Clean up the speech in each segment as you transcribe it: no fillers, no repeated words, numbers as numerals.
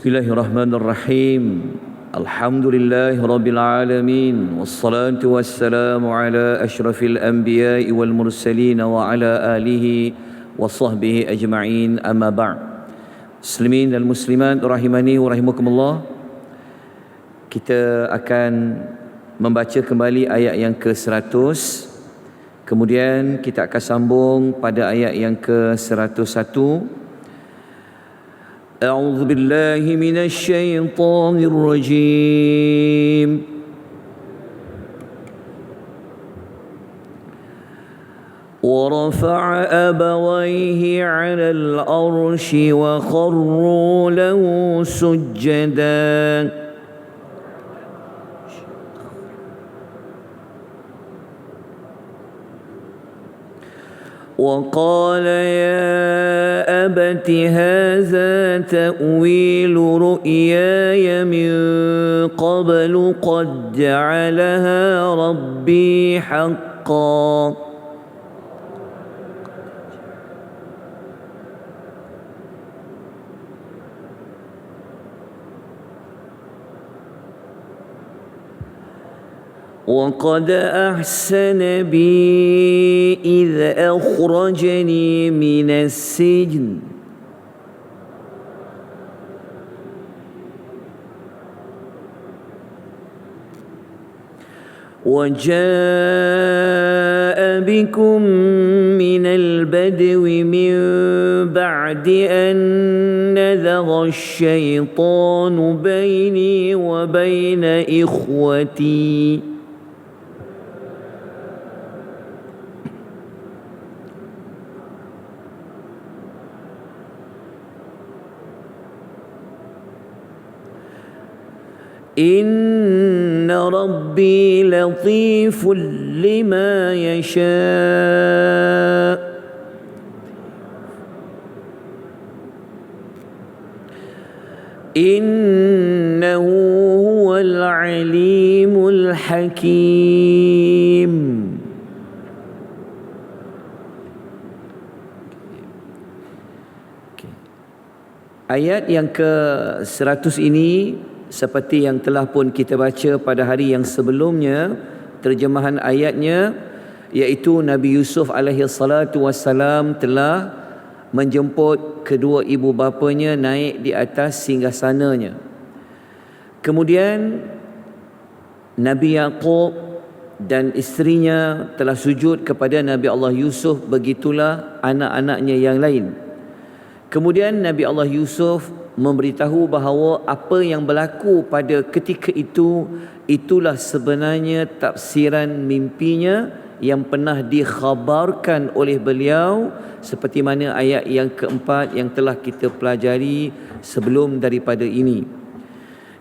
Bismillahirrahmanirrahim. Alhamdulillahirabbil alamin wassalatu wassalamu ala asyrafil anbiya'i wal mursalin wa ala alihi wa sahbihi ajma'in, amma ba'd. Muslimin dan muslimat rahimani wa rahimakumullah. Kita akan membaca kembali ayat yang ke-100. Kemudian kita akan sambung pada ayat yang ke-101. أعوذ بالله من الشيطان الرجيم ورفع أبويه على الأرش وخروا له سجداً وقال يا أبت هذا تأويل رؤياي من قبل قد جعلها ربي حقا وقد أحسن بي إذ أخرجني من السجن وجاء بكم من البدو من بعد أن نزغ الشيطان بيني وبين إخوتي إن ربي لطيف لما يشاء إنه هو العليم الحكيم. Ayat yang ke-100 ini seperti yang telah pun kita baca pada hari yang sebelumnya, terjemahan ayatnya iaitu Nabi Yusuf alaihi salatu wassalam telah menjemput kedua ibu bapanya naik di atas singgasananya. Kemudian Nabi Yaqub dan isterinya telah sujud kepada Nabi Allah Yusuf, begitulah anak-anaknya yang lain. Kemudian Nabi Allah Yusuf memberitahu bahawa apa yang berlaku pada ketika itu, itulah sebenarnya tafsiran mimpinya yang pernah dikhabarkan oleh beliau, seperti mana ayat yang keempat yang telah kita pelajari sebelum daripada ini.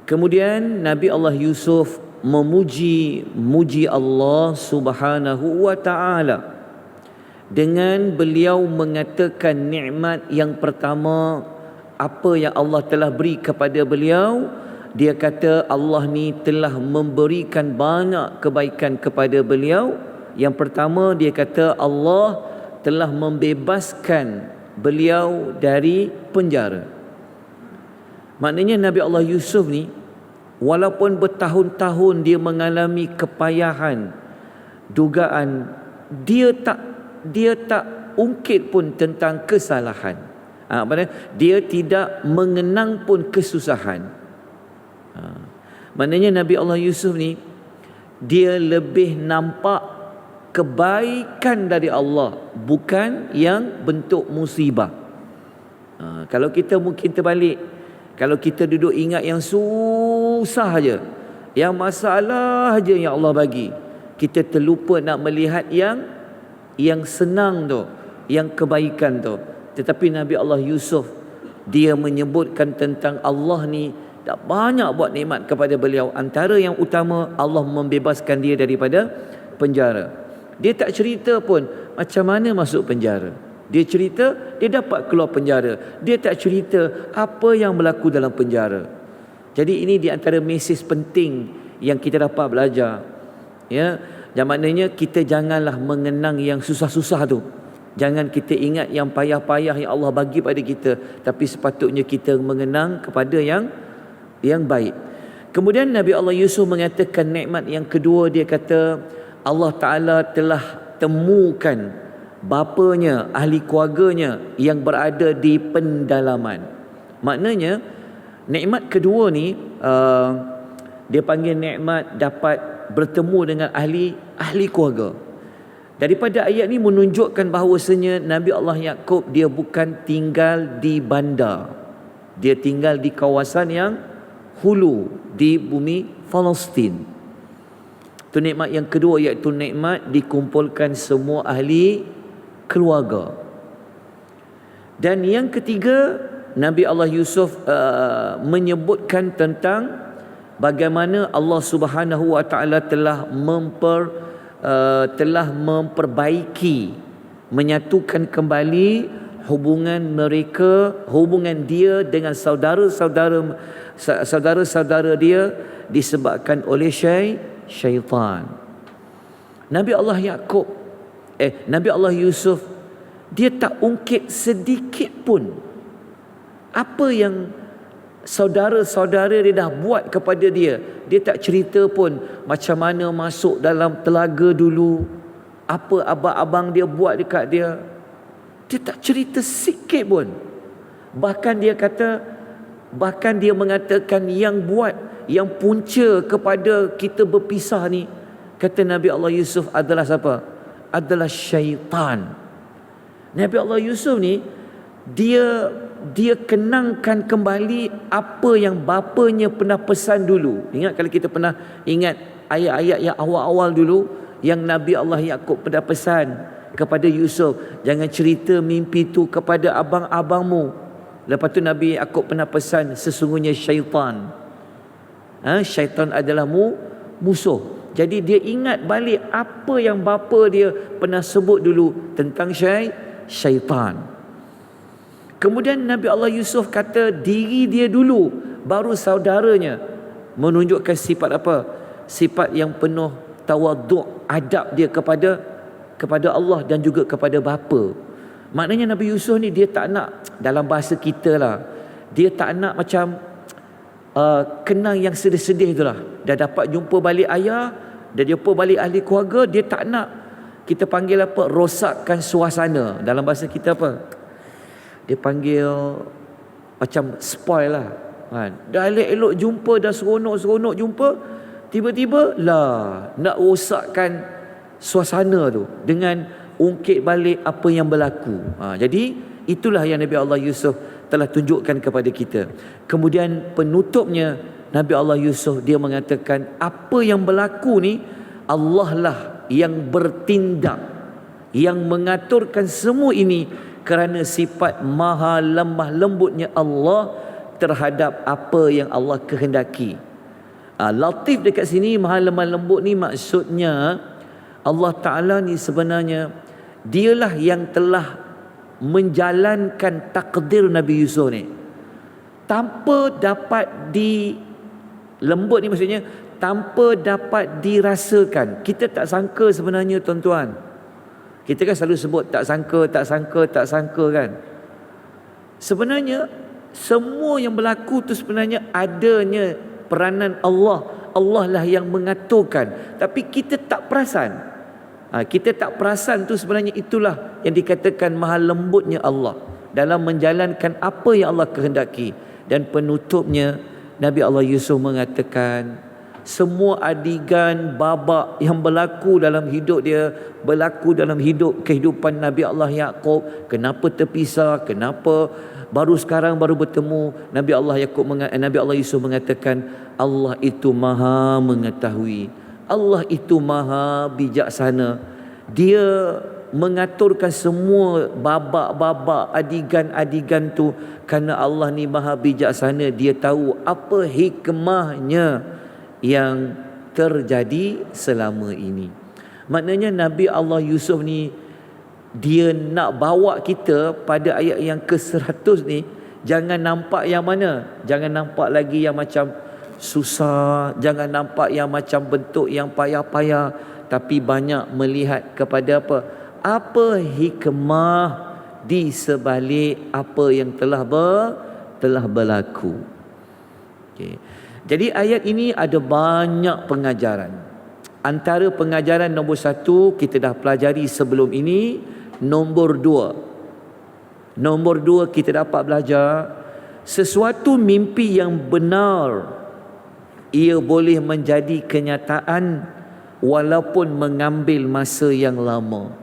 Kemudian Nabi Allah Yusuf memuji Allah Subhanahu wa ta'ala dengan beliau mengatakan nikmat yang pertama, apa yang Allah telah beri kepada beliau. Dia kata Allah ni telah memberikan banyak kebaikan kepada beliau. Yang pertama, dia kata Allah telah membebaskan beliau dari penjara. Maknanya Nabi Allah Yusuf ni, walaupun bertahun-tahun dia mengalami kepayahan, dugaan, dia tak ungkit pun tentang kesalahan. Dia tidak mengenang pun kesusahan. Maknanya Nabi Allah Yusuf ni, dia lebih nampak kebaikan dari Allah, bukan yang bentuk musibah. Kalau kita mungkin terbalik, kalau kita duduk ingat yang susah aja, yang masalah aja yang Allah bagi, kita terlupa nak melihat yang senang tu, yang kebaikan tu. Tetapi Nabi Allah Yusuf, dia menyebutkan tentang Allah ni tak banyak buat nikmat kepada beliau. Antara yang utama, Allah membebaskan dia daripada penjara. Dia tak cerita pun macam mana masuk penjara. Dia cerita dia dapat keluar penjara. Dia tak cerita apa yang berlaku dalam penjara. Jadi ini di antara mesej penting yang kita dapat belajar. Ya, yang maknanya kita janganlah mengenang yang susah-susah tu. Jangan kita ingat yang payah-payah yang Allah bagi pada kita, tapi sepatutnya kita mengenang kepada yang baik. Kemudian Nabi Allah Yusuf mengatakan nikmat yang kedua, dia kata Allah Ta'ala telah temukan bapanya, ahli keluarganya yang berada di pendalaman. Maknanya nikmat kedua ni dia panggil nikmat dapat bertemu dengan ahli keluarga. Daripada ayat ni menunjukkan bahawasanya Nabi Allah Yaqub dia bukan tinggal di bandar. Dia tinggal di kawasan yang hulu, di bumi Palestin. Itu nikmat yang kedua, iaitu nikmat dikumpulkan semua ahli keluarga. Dan yang ketiga, Nabi Allah Yusuf menyebutkan tentang bagaimana Allah Subhanahu wa taala telah memperbaiki, menyatukan kembali hubungan mereka, hubungan dia dengan saudara-saudara dia disebabkan oleh syaitan. Nabi Allah Yusuf dia tak ungkit sedikit pun apa yang saudara-saudara dia dah buat kepada dia. Dia tak cerita pun macam mana masuk dalam telaga dulu, apa abang-abang dia buat dekat dia. Dia tak cerita sikit pun. Bahkan dia mengatakan yang punca kepada kita berpisah ni, kata Nabi Allah Yusuf adalah siapa? Adalah syaitan. Nabi Allah Yusuf ni dia kenangkan kembali apa yang bapanya pernah pesan dulu. Ingat kalau kita pernah ingat ayat-ayat yang awal-awal dulu yang Nabi Allah Yaqub pernah pesan kepada Yusuf, jangan cerita mimpi tu kepada abang-abangmu. Lepas tu Nabi Yaqub pernah pesan sesungguhnya syaitan. Syaitan adalah musuh. Jadi dia ingat balik apa yang bapa dia pernah sebut dulu tentang syaitan. Kemudian Nabi Allah Yusuf kata diri dia dulu, baru saudaranya. Menunjukkan sifat apa? Sifat yang penuh tawaduk, adab dia kepada Allah dan juga kepada bapa. Maknanya Nabi Yusuf ni dia tak nak, dalam bahasa kita lah, dia tak nak macam kenang yang sedih-sedih itulah. Dah dapat jumpa balik ayah, dah jumpa balik ahli keluarga, dia tak nak, kita panggil apa, rosakkan suasana. Dalam bahasa kita apa? Dia panggil macam spoil lah. Dah elok-elok jumpa, dah seronok-seronok jumpa, tiba-tiba lah nak rosakkan suasana tu dengan ungkit balik apa yang berlaku. Jadi itulah yang Nabi Allah Yusuf telah tunjukkan kepada kita. Kemudian penutupnya Nabi Allah Yusuf dia mengatakan apa yang berlaku ni Allah lah yang bertindak, yang mengaturkan semua ini kerana sifat maha lemah lembutnya Allah terhadap apa yang Allah kehendaki. Latif dekat sini, maha lemah lembut ni maksudnya Allah Ta'ala ni sebenarnya dialah yang telah menjalankan takdir Nabi Yusuf ni tanpa dapat lembut ni maksudnya tanpa dapat dirasakan. Kita tak sangka sebenarnya tuan-tuan. Kita kan selalu sebut tak sangka kan. Sebenarnya semua yang berlaku tu sebenarnya adanya peranan Allah. Allah lah yang mengaturkan, tapi kita tak perasan. Kita tak perasan tu sebenarnya itulah yang dikatakan maha lembutnya Allah dalam menjalankan apa yang Allah kehendaki. Dan penutupnya Nabi Allah Yusuf mengatakan semua adegan babak yang berlaku dalam hidup dia, berlaku dalam kehidupan Nabi Allah Yaqub, kenapa terpisah, kenapa baru sekarang baru bertemu, Nabi Allah Yusuf mengatakan Allah itu maha mengetahui, Allah itu maha bijaksana. Dia mengaturkan semua babak-babak, adegan-adegan tu kerana Allah ni maha bijaksana. Dia tahu apa hikmahnya yang terjadi selama ini. Maknanya Nabi Allah Yusuf ni dia nak bawa kita pada ayat yang ke-100 ni, jangan nampak yang mana? Jangan nampak lagi yang macam susah, jangan nampak yang macam bentuk yang payah-payah, tapi banyak melihat kepada apa? apa hikmah di sebalik apa yang telah berlaku. Okay. Jadi ayat ini ada banyak pengajaran. Antara pengajaran nombor 1 kita dah pelajari sebelum ini. Nombor 2 kita dapat belajar sesuatu mimpi yang benar ia boleh menjadi kenyataan walaupun mengambil masa yang lama.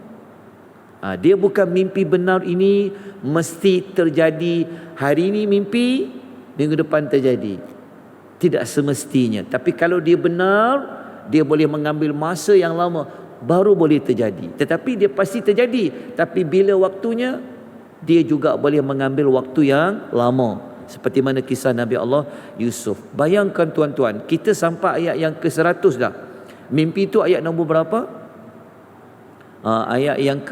Dia bukan mimpi benar ini mesti terjadi hari ini mimpi, minggu depan terjadi. Tidak semestinya. Tapi kalau dia benar, dia boleh mengambil masa yang lama baru boleh terjadi. Tetapi dia pasti terjadi. Tapi bila waktunya, dia juga boleh mengambil waktu yang lama. Seperti mana kisah Nabi Allah Yusuf. Bayangkan tuan-tuan, kita sampai ayat yang ke-100 dah. Mimpi itu ayat nombor berapa? Ayat yang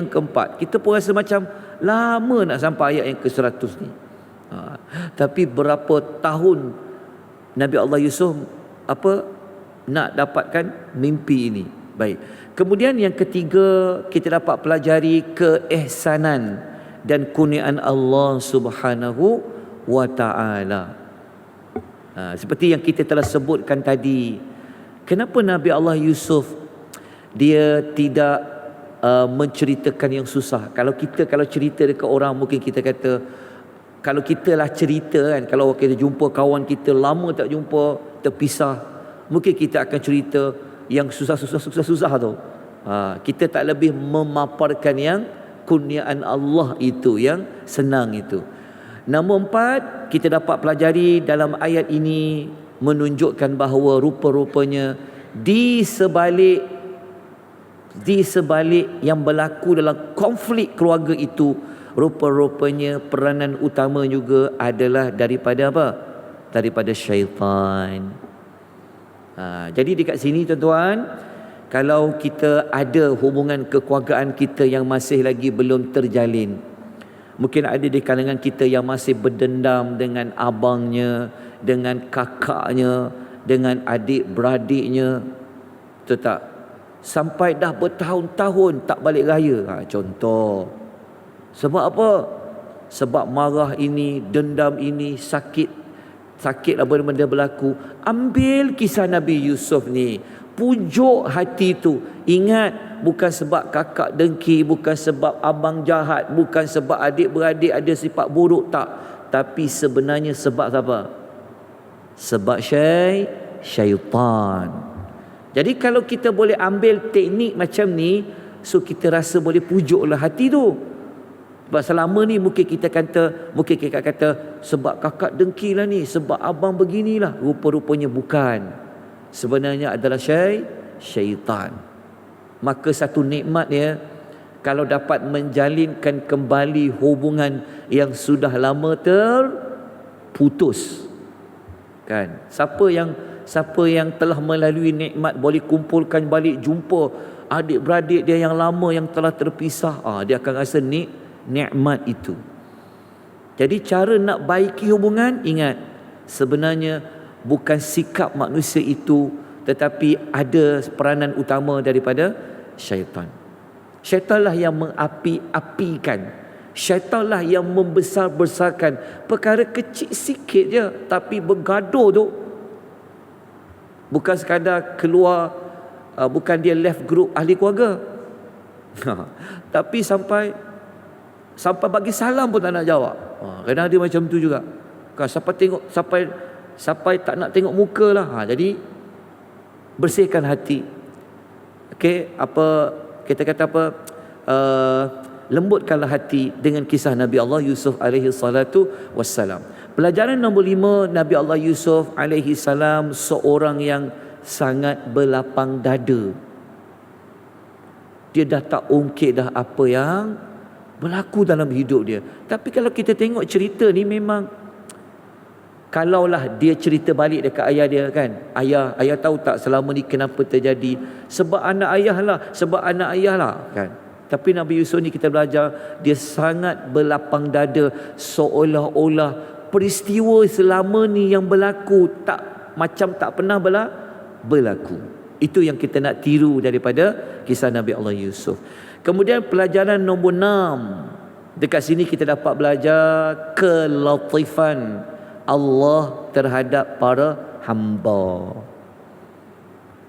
keempat. Kita pun rasa macam lama nak sampai ayat yang ke-100 ni. Tapi berapa tahun Nabi Allah Yusuf nak dapatkan mimpi ini. Baik. Kemudian yang ketiga, kita dapat pelajari keihsanan dan kurniaan Allah Subhanahu wa taala. Seperti yang kita telah sebutkan tadi, kenapa Nabi Allah Yusuf dia tidak menceritakan yang susah. Kalau cerita dekat orang, mungkin kita kata, kalau kita lah cerita kan, kalau kita jumpa kawan kita lama tak jumpa, terpisah, mungkin kita akan cerita yang susah tu. Kita tak lebih memaparkan yang kurniaan Allah itu, yang senang itu. Nombor 4, kita dapat pelajari dalam ayat ini menunjukkan bahawa rupa-rupanya di sebalik yang berlaku dalam konflik keluarga itu, rupa-rupanya peranan utama juga adalah daripada apa? Daripada syaitan. Jadi dekat sini tuan-tuan, kalau kita ada hubungan kekeluargaan kita yang masih lagi belum terjalin, mungkin ada di kalangan kita yang masih berdendam dengan abangnya, dengan kakaknya, dengan adik-beradiknya, betul tak? Sampai dah bertahun-tahun tak balik raya. Contoh. Sebab apa? Sebab marah ini, dendam ini, sakit lah benda-benda berlaku. Ambil kisah Nabi Yusuf ni, pujuk hati tu. Ingat, bukan sebab kakak dengki, bukan sebab abang jahat, bukan sebab adik-beradik ada sifat buruk, tak. Tapi sebenarnya sebab apa? Sebab syaitan. Jadi kalau kita boleh ambil teknik macam ni, so kita rasa boleh pujuklah hati tu. Sebab selama ni mungkin kita kata sebab kakak dengki lah ni, sebab abang beginilah. Rupa-rupanya bukan. Sebenarnya adalah syaitan. Maka satu nikmat dia, kalau dapat menjalinkan kembali hubungan yang sudah lama terputus. Kan? Siapa yang telah melalui nikmat boleh kumpulkan balik, jumpa adik-beradik dia yang lama yang telah terpisah, dia akan rasa nikmat itu. Jadi cara nak baiki hubungan, ingat, sebenarnya bukan sikap manusia itu, tetapi ada peranan utama daripada syaitan. Syaitanlah yang mengapi-apikan, syaitanlah yang membesar-besarkan perkara kecil sikit je, tapi bergaduh tu. Bukan sekadar keluar, bukan dia left group ahli keluarga, tapi sampai bagi salam pun tak nak jawab. Kadang dia macam tu juga. Sampai tak nak tengok muka lah. Jadi bersihkan hati. Okey, kita kata lembutkanlah hati dengan kisah Nabi Allah Yusuf alaihi salatu wassalam. Pelajaran nombor 5, Nabi Allah Yusuf alaihi salam seorang yang sangat berlapang dada. Dia dah tak ungkit dah apa yang berlaku dalam hidup dia. Tapi kalau kita tengok cerita ni, memang kalaulah dia cerita balik dekat ayah dia kan, ayah tahu tak selama ni kenapa terjadi? Sebab anak ayah lah kan. Tapi Nabi Yusuf ni kita belajar, dia sangat berlapang dada, seolah-olah peristiwa selama ni yang berlaku tak pernah berlaku. Itu yang kita nak tiru daripada kisah Nabi Allah Yusuf. Kemudian pelajaran nombor 6. Dekat sini kita dapat belajar kelatifan Allah terhadap para hamba.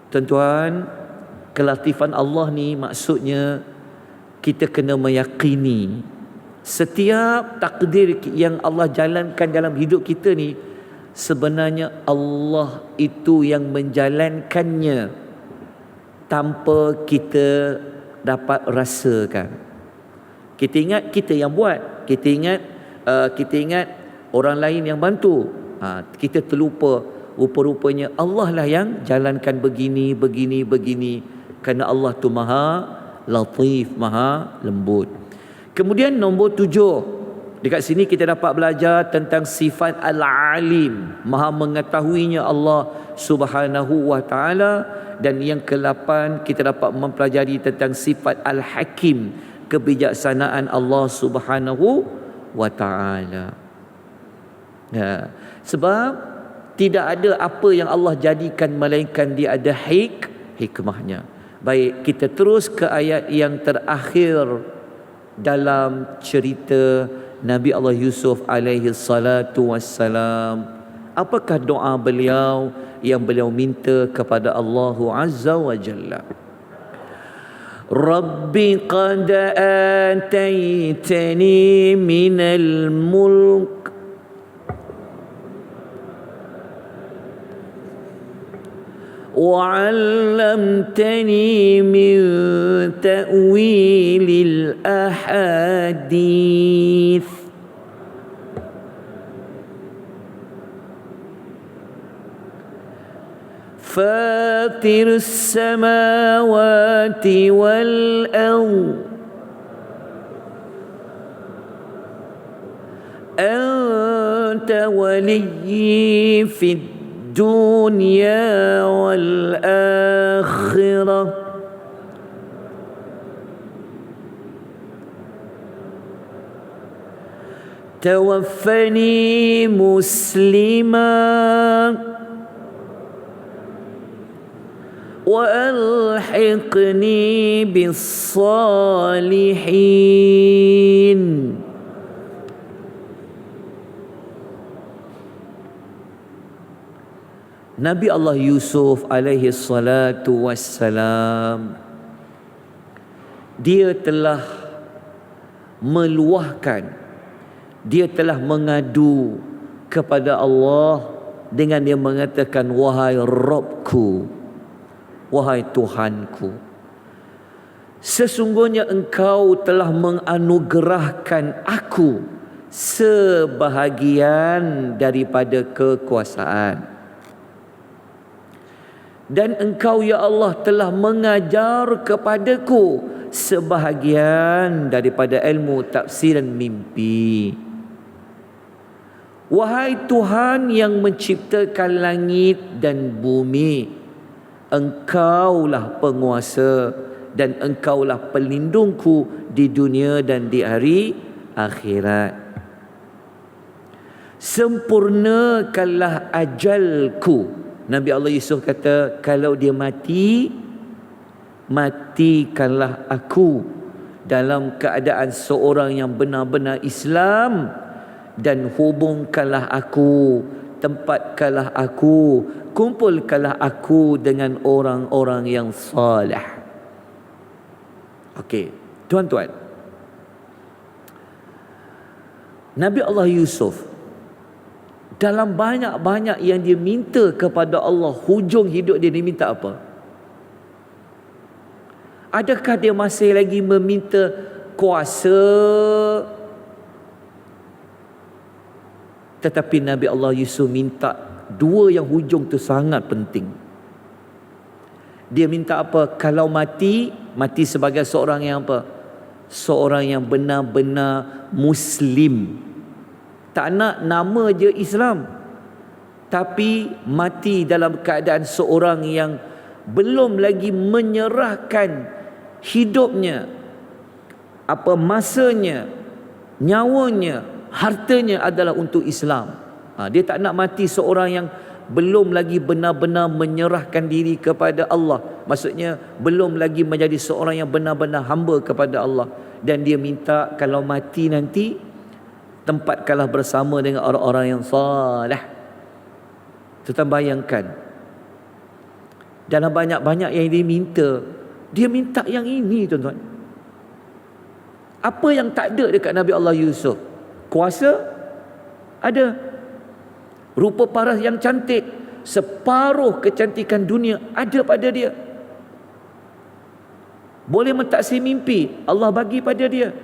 Tuan-tuan, kelatifan Allah ni maksudnya kita kena meyakini setiap takdir yang Allah jalankan dalam hidup kita ni, sebenarnya Allah itu yang menjalankannya tanpa kita dapat rasakan. Kita ingat kita yang buat, kita ingat orang lain yang bantu. Kita terlupa rupa-rupanya Allah lah yang jalankan begini. Kerana Allah tu maha latif, maha lembut. Kemudian nombor 7. Dekat sini kita dapat belajar tentang sifat Al-Alim, maha mengetahuinya Allah Subhanahu wa ta'ala. Dan yang ke-8 kita dapat mempelajari tentang sifat Al-Hakim, kebijaksanaan Allah Subhanahu wa ta'ala. Sebab tidak ada apa yang Allah jadikan melainkan dia ada hikmahnya. Baik, kita terus ke ayat yang terakhir dalam cerita Nabi Allah Yusuf alaihi salatu wassalam. Apakah doa beliau yang beliau minta kepada Allah Azza wa Jalla? Rabbi qad ataitani minal mulk وعلمتني من تأويل الأحاديث فاطر السماوات والأرض أنت ولي في الدنيا والآخرة توفني مسلما وألحقني بالصالحين. Nabi Allah Yusuf alaihi salatu wassalam, dia telah meluahkan, dia telah mengadu kepada Allah dengan dia mengatakan, wahai Rabbku, wahai Tuhanku, sesungguhnya engkau telah menganugerahkan aku sebahagian daripada kekuasaan. Dan engkau ya Allah telah mengajar kepadaku sebahagian daripada ilmu tafsir dan mimpi. Wahai Tuhan yang menciptakan langit dan bumi, engkaulah penguasa dan engkaulah pelindungku di dunia dan di hari akhirat. Sempurnakanlah ajalku. Nabi Allah Yusuf kata, kalau dia mati, matikanlah aku dalam keadaan seorang yang benar-benar Islam, dan hubungkanlah aku, tempatkanlah aku, kumpulkanlah aku dengan orang-orang yang salih. Okey, tuan-tuan, Nabi Allah Yusuf dalam banyak-banyak yang dia minta kepada Allah, hujung hidup dia minta apa? Adakah dia masih lagi meminta kuasa? Tetapi Nabi Allah Yusuf minta dua yang hujung tu sangat penting. Dia minta apa? Kalau mati, mati sebagai seorang yang apa? Seorang yang benar-benar Muslim. Tak nak nama je Islam, tapi mati dalam keadaan seorang yang belum lagi menyerahkan hidupnya, masanya, nyawanya, hartanya adalah untuk Islam. Dia tak nak mati seorang yang belum lagi benar-benar menyerahkan diri kepada Allah. Maksudnya belum lagi menjadi seorang yang benar-benar hamba kepada Allah. Dan dia minta kalau mati nanti tempatkanlah bersama dengan orang-orang yang salih. Tuan bayangkan, dalam banyak-banyak yang dia minta yang ini tuan-tuan. Apa yang tak ada dekat Nabi Allah Yusuf? Kuasa ada. Rupa paras yang cantik, separuh kecantikan dunia ada pada dia. Boleh mentaksir mimpi, Allah bagi pada dia.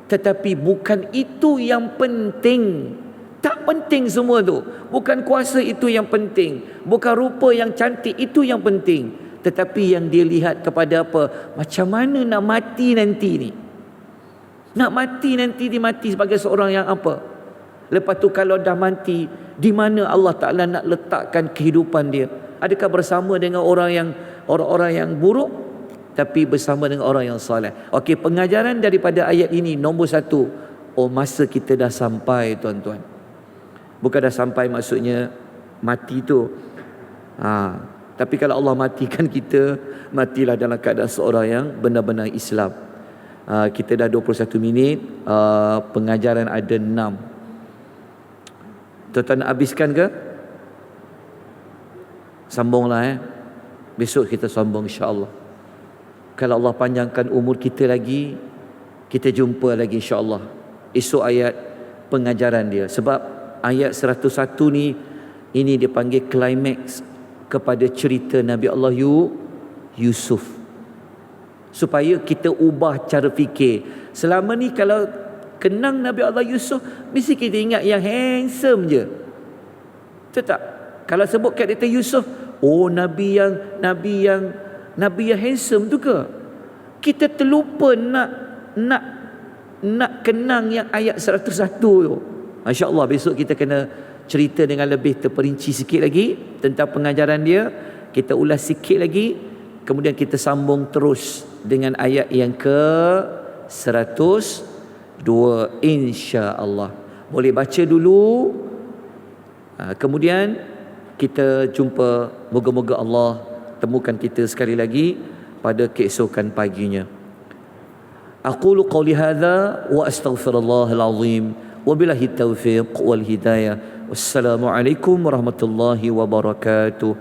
Tetapi bukan itu yang penting. Tak penting semua tu. Bukan kuasa itu yang penting, bukan rupa yang cantik itu yang penting. Tetapi yang dia lihat kepada apa? Macam mana nak mati nanti ni? Nak mati nanti, dia mati sebagai seorang yang apa? Lepas tu kalau dah mati, di mana Allah Ta'ala nak letakkan kehidupan dia? Adakah bersama dengan orang-orang yang buruk, tapi bersama dengan orang yang soleh? Okey, pengajaran daripada ayat ini nombor 1. Oh, masa kita dah sampai tuan-tuan. Bukan dah sampai maksudnya mati tu. Tapi kalau Allah matikan kita, matilah dalam keadaan seorang yang benar-benar Islam. Kita dah 21 minit. Pengajaran ada 6. Tuan-tuan nak habiskan ke? Sambunglah besok kita sambung insya-Allah. Kalau Allah panjangkan umur kita lagi, kita jumpa lagi insya-Allah. Esok ayat pengajaran dia. Sebab ayat 101 ni, ini dia panggil klimaks kepada cerita Nabi Allah Yusuf. Supaya kita ubah cara fikir. Selama ni kalau kenang Nabi Allah Yusuf, mesti kita ingat yang handsome je. Betul tak? Kalau sebut karakter Yusuf, oh Nabi yang handsome tu ke? Kita terlupa nak kenang yang ayat 101 tu. Masya-Allah, besok kita kena cerita dengan lebih terperinci sikit lagi tentang pengajaran dia. Kita ulas sikit lagi, kemudian kita sambung terus dengan ayat yang ke 102 insya-Allah. Boleh baca dulu, kemudian kita jumpa. Moga-moga Allah temukan kita sekali lagi pada keesokan paginya. Aqulu qawli hadza wa astaghfirullahal azim wa billahi taufiq wal hidayah. Wassalamualaikum warahmatullahi wabarakatuh.